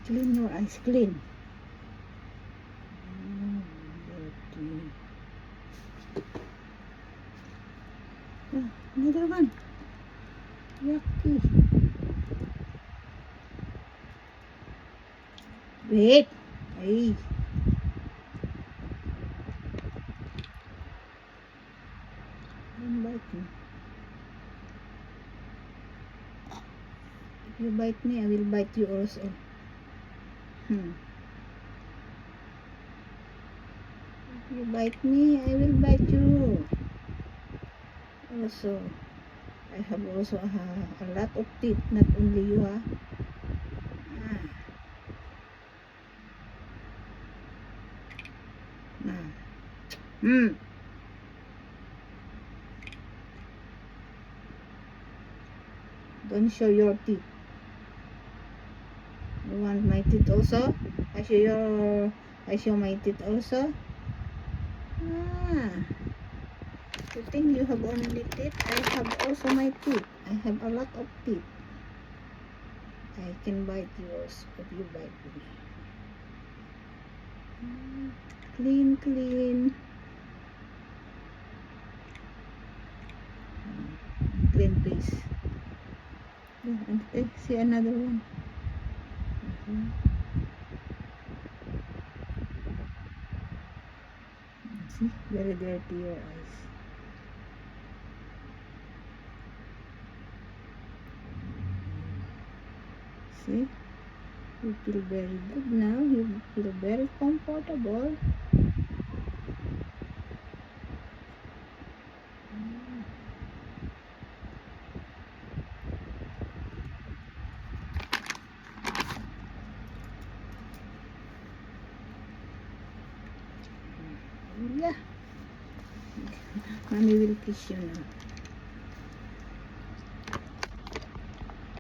Clean your eyes, clean. Dirty. Another one. Yucky. Wait. Ay. Don't bite me. If you bite me, I will bite you also. If you bite me, I will bite you. Also, I have also a lot of teeth, not only you, ha. Don't show your teeth. You want my teeth also? I show my teeth also. You think you have only teeth? I have also my teeth. I have a lot of teeth. I can bite yours if you bite me. Clean, clean. Clean, please. See another one. See, very dirty your eyes. See, you feel very good now. You feel very comfortable. Yeah. Mommy will kiss you now.